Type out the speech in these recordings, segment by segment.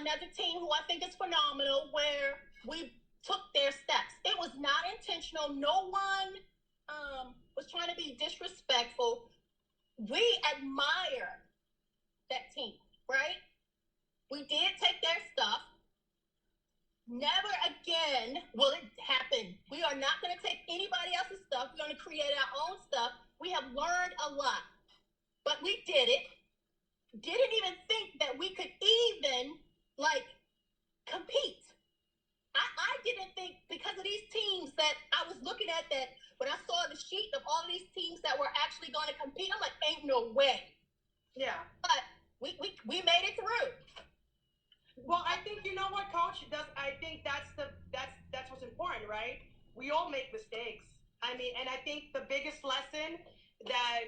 another team who I think is phenomenal, where we took their steps. It was not intentional. No one was trying to be disrespectful. We admire that team, right? We did take their stuff. Never again will it happen. We are not going to take anybody else's stuff. We're going to create our own stuff. We have learned a lot, but we did it. Didn't even think that we could even compete. I didn't think, because of these teams that I was looking at, that when I saw the sheet of all of these teams that were actually going to compete, I'm like, ain't no way. Yeah. But we made it through. Well, I think, you know what, Coach? I think that's what's important, right? We all make mistakes. I mean, and I think the biggest lesson that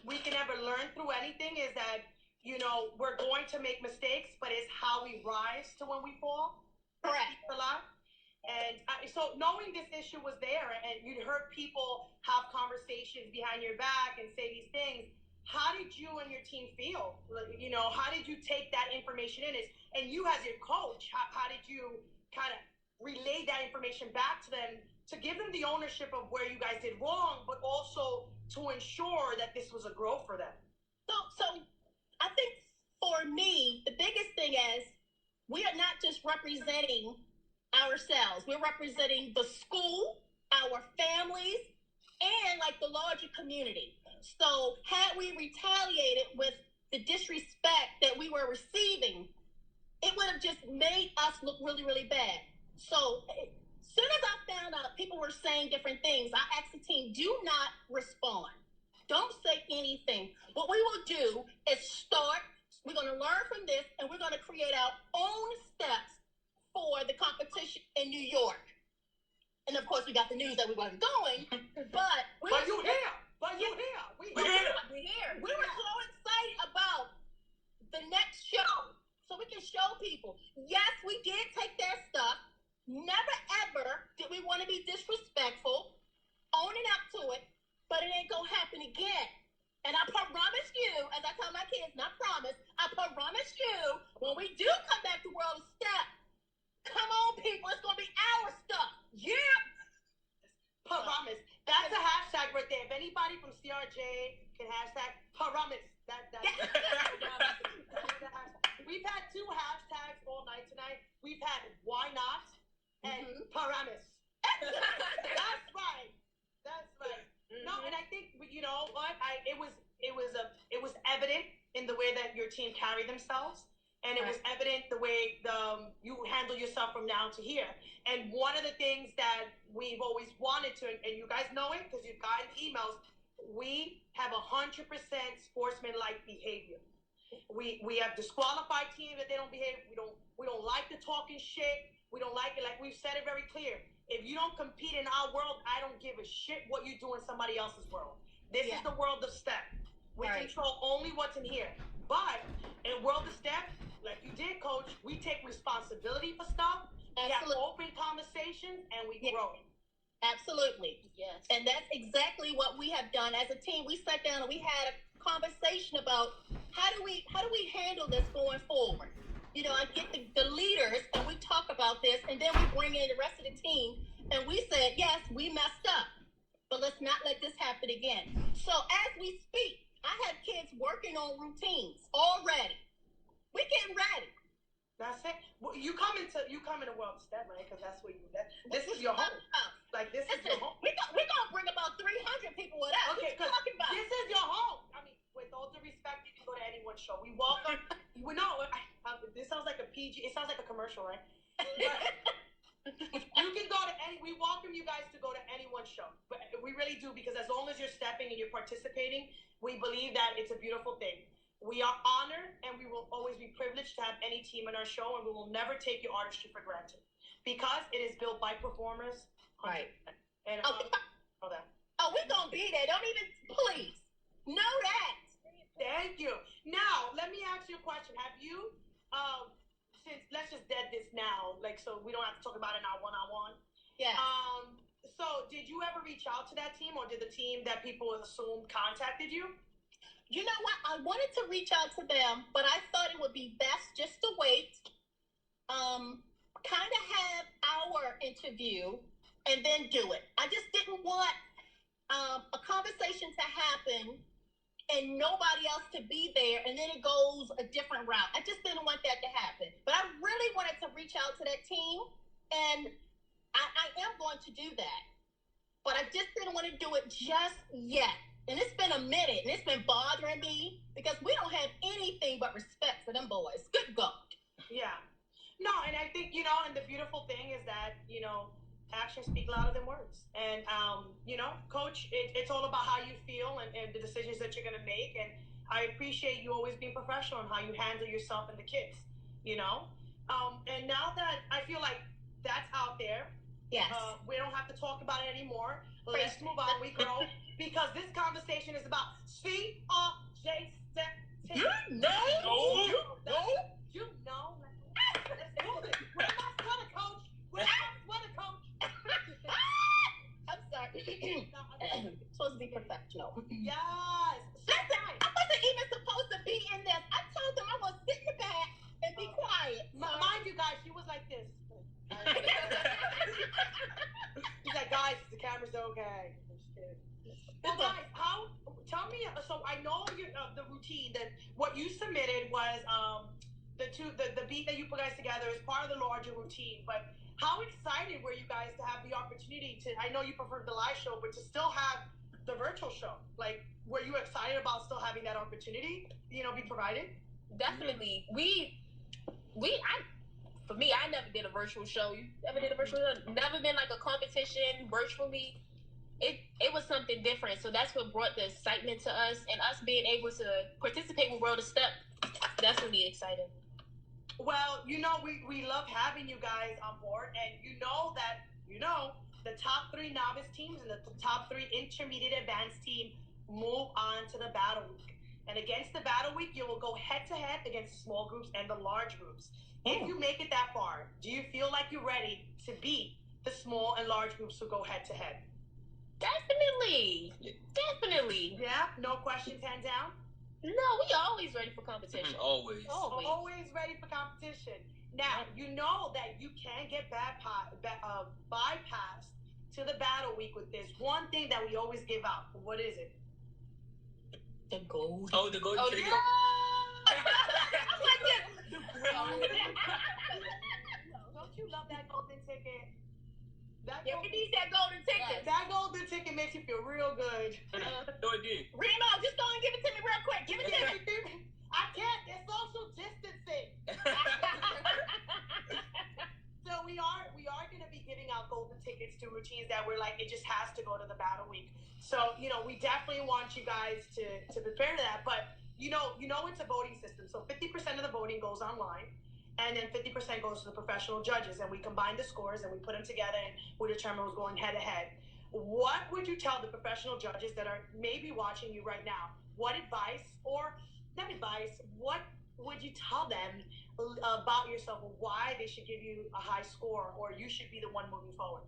we can ever learn through anything is that, you know, we're going to make mistakes, but it's how we rise to when we fall. Correct. A lot. And so knowing this issue was there, and you'd heard people have conversations behind your back and say these things, how did you and your team feel? You know, how did you take that information in? And you as your coach, how did you kind of relay that information back to them to give them the ownership of where you guys did wrong, but also to ensure that this was a growth for them? So I think for me, the biggest thing is we are not just representing ourselves. We're representing the school, our families, and the larger community. So had we retaliated with the disrespect that we were receiving, it would have just made us look really, really bad. So as soon as I found out people were saying different things, I asked the team, do not respond. Don't say anything. What we will do is start. We're going to learn from this, and we're going to create our own steps for the competition in New York. And of course, we got the news that we weren't going, but you're here. We're here. We were so excited about the next show, so we can show people. Yes, we did take their stuff. Never ever did we want to be disrespectful. Owning up to it, but it ain't gonna happen again. And I promise you, as I tell my kids, not promise, I promise you, when we do come back to World of Step, come on, people, it's gonna be our stuff. Yeah. Promise. That's a hashtag right there. If anybody from CRJ can hashtag promise. We've had 2 hashtags all night tonight. We've had why not and promise. That's right. No, and I think, you know what, it was evident in the way that your team carried themselves, and it was evident the way you handle yourself from now to here. And one of the things that we've always wanted to, and you guys know it because you've gotten emails, we have 100% sportsman-like behavior. We have disqualified teams that they don't behave. We don't like the talking shit. We don't like it. Like we've said it very clear. If you don't compete in our world, I don't give a shit what you do in somebody else's world. This is the world of step. We control only what's in here. But in world of step, like you did, Coach, we take responsibility for stuff. We have open conversations, and we grow. Absolutely. Yes. And that's exactly what we have done as a team. We sat down and we had a conversation about how do we handle this going forward. You know, I get the leaders and we talk about this, and then we bring in the rest of the team and we said, yes, we messed up, but let's not let this happen again. So as we speak, I have kids working on routines already. We're getting ready. That's it. Well, you come into World Step, right? Because that's where this is your home. Like this is your home. We're gonna bring about 300 people with us. Okay, because this is your home. I mean, with all due respect, you can go to anyone's show. We welcome. This sounds like a PG. It sounds like a commercial, right? But you can go to we welcome you guys to go to anyone's show. But we really do, because as long as you're stepping and you're participating, we believe that it's a beautiful thing. We are honored, and we will always be privileged to have any team in our show, and we will never take your artistry for granted, because it is built by performers. 100%. Right. And we're gonna be there. Don't even, please know that. Thank you. Now, let me ask you a question. Have you, since let's just dead this now, so we don't have to talk about it in our one-on-one. Yeah. So did you ever reach out to that team, or did the team that people assumed contacted you? You know what? I wanted to reach out to them, but I thought it would be best just to wait kind of have our interview and then do it. I just didn't want a conversation to happen and nobody else to be there, and then it goes a different route. I just didn't want that to happen. But I really wanted to reach out to that team, and I am going to do that. But I just didn't want to do it just yet. And it's been a minute, and it's been bothering me because we don't have anything but respect for them boys. Good God. Yeah. No, and I think, and the beautiful thing is that, actions speak louder than words. And, coach, it's all about how you feel and the decisions that you're going to make. And I appreciate you always being professional and how you handle yourself and the kids, and now that I feel like that's out there, yes, we don't have to talk about it anymore. Let's move on. We grow because this conversation is about CRJ. You know. Let's do it. Where's my sweater, coach? Where's my sweater, coach? I'm sorry. Supposed to be professional. Yes. Listen, I wasn't even supposed to be in this. I told them I was sit in the back and be quiet. Mind you, guys, she was like this. He's like, guys, the camera's okay. I'm just kidding. Well, guys, tell me. So I know the routine that what you submitted was the beat that you put guys together is part of the larger routine. But how excited were you guys to have the opportunity to? I know you preferred the live show, but to still have the virtual show. Like, were you excited about still having that opportunity? Be provided. Definitely. For me, I never did a virtual show. You ever did a virtual show? Never been like a competition virtually. It was something different. So that's what brought the excitement to us, and us being able to participate with World of Step. Definitely exciting. Well, we love having you guys on board, and the top 3 novice teams and the top 3 intermediate advanced team move on to the battle week. And against the battle week, you will go head to head against the small groups and the large groups. If you make it that far, do you feel like you're ready to beat the small and large groups who go head to head? Definitely. Yeah? No questions, hands down? No, we always ready for competition. Always ready for competition. Now, you know that you can get bypassed to the battle week with this one thing that we always give out. What is it? The gold. Oh, the gold ticket. Yeah! Don't you love that golden ticket? We need that golden ticket. That golden ticket makes you feel real good. No, it did. Remo, just go and give it to me real quick. Give it to me. I can't. It's social distancing. So we are going to be giving out golden tickets to routines that we're like, it just has to go to the battle week. So, we definitely want you guys to prepare to that. But, it's a voting system. So 50% of the voting goes online. And then 50% goes to the professional judges. And we combine the scores and we put them together and we determine who's going head to head. What would you tell the professional judges that are maybe watching you right now? What would you tell them about yourself, or why they should give you a high score, or you should be the one moving forward?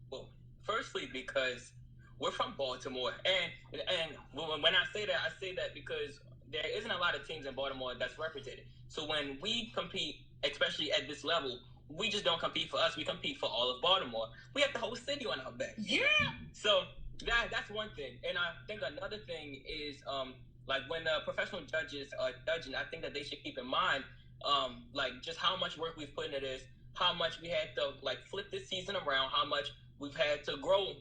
Well, firstly, because we're from Baltimore, and when I say that because there isn't a lot of teams in Baltimore that's represented. So when we compete, especially at this level, we just don't compete for us. We compete for all of Baltimore. We have the whole city on our back. Yeah. So that's one thing, and I think another thing is like when the professional judges are judging, I think that they should keep in mind like just how much work we've put into this, how much we had to like flip this season around, how much we've had to grow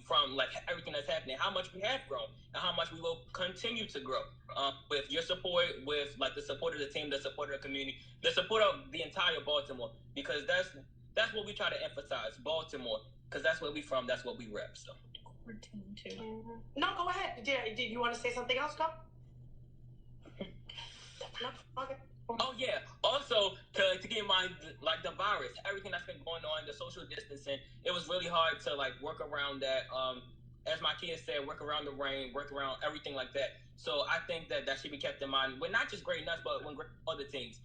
from like everything that's happening, how much we have grown, and how much we will continue to grow with your support, with like the support of the team, the support of the community, the support of the entire Baltimore, because that's what we try to emphasize, Baltimore, because that's where we from, that's what we rep. So. No, go ahead. Did you want to say something else, Cup? No? Okay. Oh yeah. Also, to keep in mind, like the virus, everything that's been going on, the social distancing, it was really hard to like work around that. As Mykia said, work around the rain, work around everything like that. So I think that should be kept in mind when not just Great Nuts, but when other teams.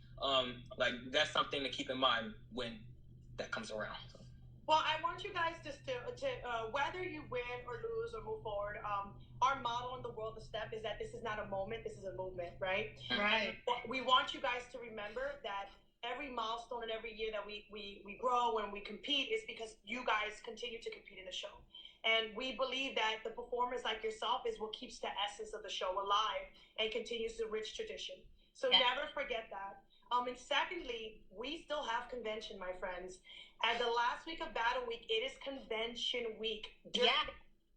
Like that's something to keep in mind when that comes around. So. Well, I want you guys just to whether you win or lose or move forward, our motto in the World of Step is that this is not a moment, this is a movement, right? Right. We want you guys to remember that every milestone and every year that we grow and we compete is because you guys continue to compete in the show. And we believe that the performers like yourself is what keeps the essence of the show alive and continues the rich tradition. So never forget that. And secondly, we still have convention, my friends. At the last week of Battle Week, it is convention week. During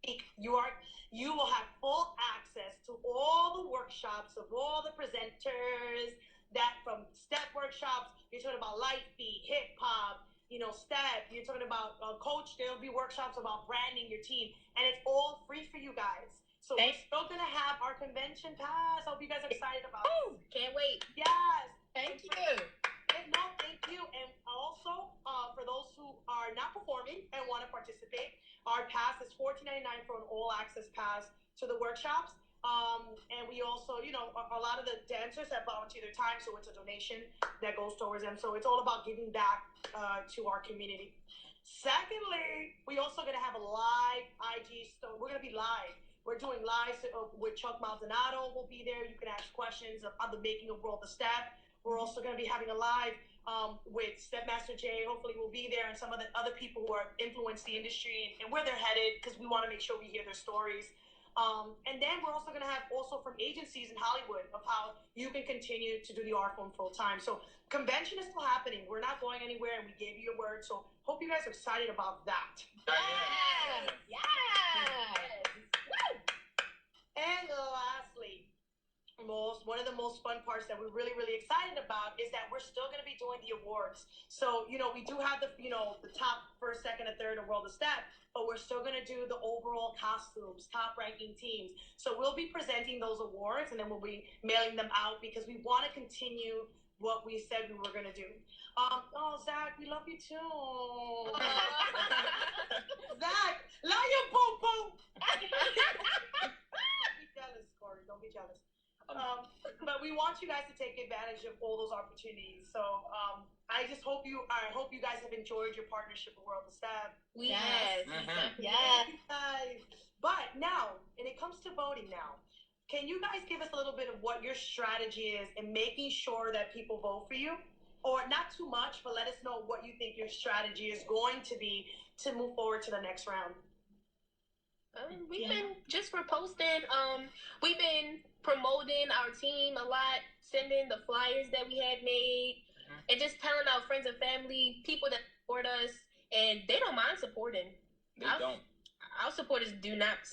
week, you will have full access to all the workshops of all the presenters. That from step workshops, you're talking about light feet, hip hop, step. You're talking about coach. There'll be workshops about branding your team, and it's all free for you guys. So we're still gonna have our convention pass. I hope you guys are excited about it. Can't wait. Yes. Thank you. No, thank you. And also, for those who are not performing and want to participate, our pass is $14.99 for an all-access pass to the workshops. And we also, a lot of the dancers have volunteered their time, so it's a donation that goes towards them. So it's all about giving back to our community. Secondly, we also going to have a live IG store. We're going to be live. We're doing live with Chuck Maldonado will be there. You can ask questions on the making of World of Step. We're also going to be having a live with Stepmaster Jay. Hopefully we'll be there, and some of the other people who are influenced the industry and where they're headed, because we want to make sure we hear their stories. And then we're also going to have from agencies in Hollywood of how you can continue to do the art form full time. So convention is still happening. We're not going anywhere, and we gave you a word. So hope you guys are excited about that. Yes. Yes. And lastly, one of the most fun parts that we're really, really excited about is that we're still going to be doing the awards. So, we do have the top first, second, and third of World of Step, but we're still going to do the overall costumes, top ranking teams. So we'll be presenting those awards, and then we'll be mailing them out because we want to continue what we said we were going to do. Zach, we love you too. Zach, love you, boo boo. Don't be jealous, Corey. Don't be jealous. But we want you guys to take advantage of all those opportunities. So I hope you guys have enjoyed your partnership with World of Step. We have. Yes. Guys. But now, when it comes to voting now, can you guys give us a little bit of what your strategy is in making sure that people vote for you? Or not too much, but let us know what you think your strategy is going to be to move forward to the next round. We've been just reposting. We've been promoting our team a lot, sending the flyers that we had made, and just telling our friends and family, people that support us, and they don't mind supporting. Our supporters do not.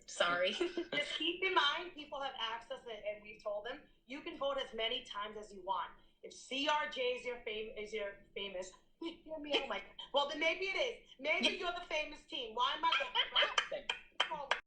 Sorry. Just keep in mind, people have access, and we've told them you can vote as many times as you want. If CRJ is your famous. Well, then maybe it is. Maybe you're the famous team. Why am I going?